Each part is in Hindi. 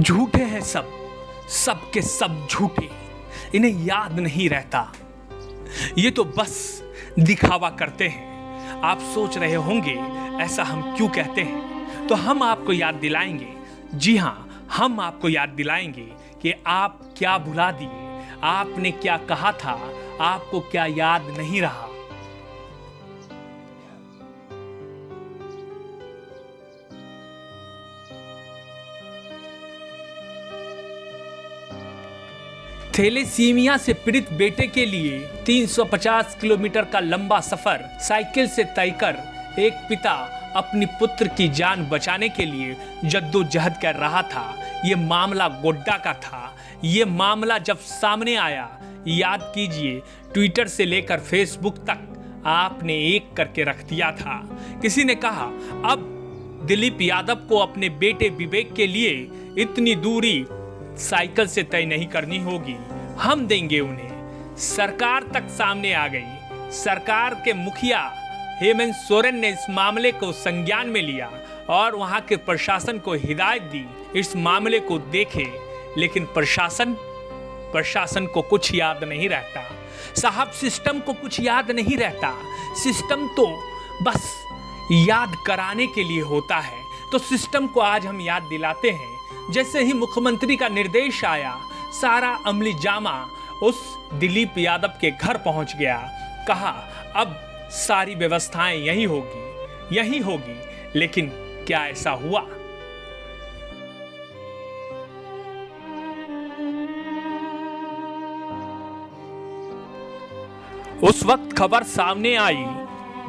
झूठे हैं सब, सब के सब झूठे, इन्हें याद नहीं रहता, ये तो बस दिखावा करते हैं। आप सोच रहे होंगे ऐसा हम क्यों कहते हैं, तो हम आपको याद दिलाएंगे, जी हाँ, हम आपको याद दिलाएंगे कि आप क्या भुला दिए, आपने क्या कहा था, आपको क्या याद नहीं रहा। थैलेसीमिया से पीड़ित बेटे के लिए 350 किलोमीटर का लंबा सफर साइकिल से तय कर एक पिता अपनी पुत्र की जान बचाने के लिए जद्दोजहद कर रहा था। ये मामला गोड्डा का था। ये मामला जब सामने आया, याद कीजिए, ट्विटर से लेकर फेसबुक तक आपने एक करके रख दिया था। किसी ने कहा अब दिलीप यादव को अपने बेटे विवेक के लिए इतनी दूरी साइकिल से तय नहीं करनी होगी, हम देंगे उन्हें। सरकार तक सामने आ गई। सरकार के मुखिया हेमंत सोरेन ने इस मामले को संज्ञान में लिया और वहां के प्रशासन को हिदायत दी इस मामले को देखे, लेकिन प्रशासन को कुछ याद नहीं रहता। साहब, सिस्टम को कुछ याद नहीं रहता। सिस्टम तो बस याद कराने के लिए होता है, तो सिस्टम को आज हम याद दिलाते हैं। जैसे ही मुख्यमंत्री का निर्देश आया, सारा अमली जामा उस दिलीप यादव के घर पहुंच गया। कहा अब सारी व्यवस्थाएं यही होगी। लेकिन क्या ऐसा हुआ? उस वक्त खबर सामने आई,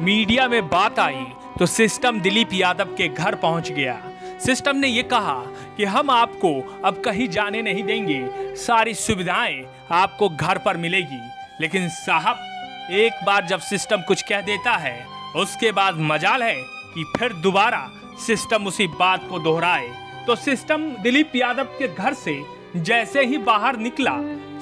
मीडिया में बात आई, तो सिस्टम दिलीप यादव के घर पहुंच गया। सिस्टम ने यह कहा कि हम आपको अब कहीं जाने नहीं देंगे, सारी सुविधाएं आपको घर पर मिलेगी। लेकिन साहब, एक बार जब सिस्टम कुछ कह देता है, उसके बाद मजाल है कि फिर दोबारा सिस्टम उसी बात को दोहराए। तो सिस्टम दिलीप यादव के घर से जैसे ही बाहर निकला,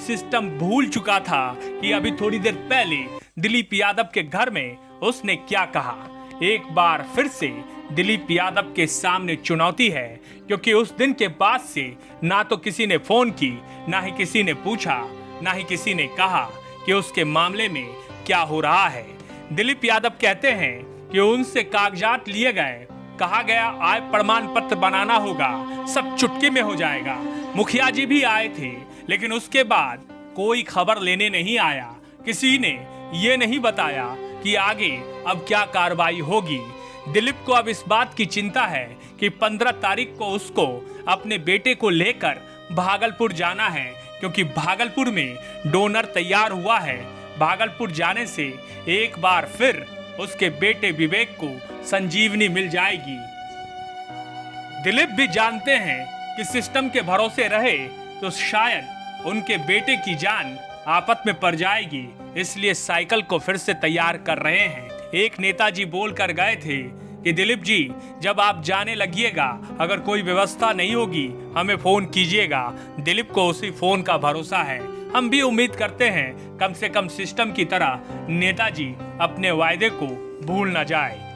सिस्टम भूल चुका था कि अभी थोड़ी देर पहले दिलीप यादव के घर में उसने क्या कहा। एक बार फिर से दिलीप यादव के सामने चुनौती है, क्योंकि उस दिन के बाद से ना तो किसी ने फोन की, ना ही किसी ने पूछा, ना ही किसी ने कहा कि उसके मामले में क्या हो रहा है। दिलीप यादव कहते हैं कि उनसे कागजात लिए गए, कहा गया आय प्रमाण पत्र बनाना होगा, सब चुटकी में हो जाएगा। मुखिया जी भी आए थे, लेकिन उसके बाद कोई खबर लेने नहीं आया। किसी ने ये नहीं बताया कि आगे अब क्या कार्रवाई होगी। दिलीप को अब इस बात की चिंता है कि 15 तारीख को उसको अपने बेटे को लेकर भागलपुर जाना है, क्योंकि भागलपुर में डोनर तैयार हुआ है। भागलपुर जाने से एक बार फिर उसके बेटे विवेक को संजीवनी मिल जाएगी। दिलीप भी जानते हैं कि सिस्टम के भरोसे रहे तो शायद उनके बेटे की जान आफत में पड़ जाएगी, इसलिए साइकिल को फिर से तैयार कर रहे हैं। एक नेताजी बोल कर गए थे कि दिलीप जी, जब आप जाने लगिएगा, अगर कोई व्यवस्था नहीं होगी हमें फोन कीजिएगा। दिलीप को उसी फोन का भरोसा है। हम भी उम्मीद करते हैं कम से कम सिस्टम की तरह नेताजी अपने वायदे को भूल न जाए।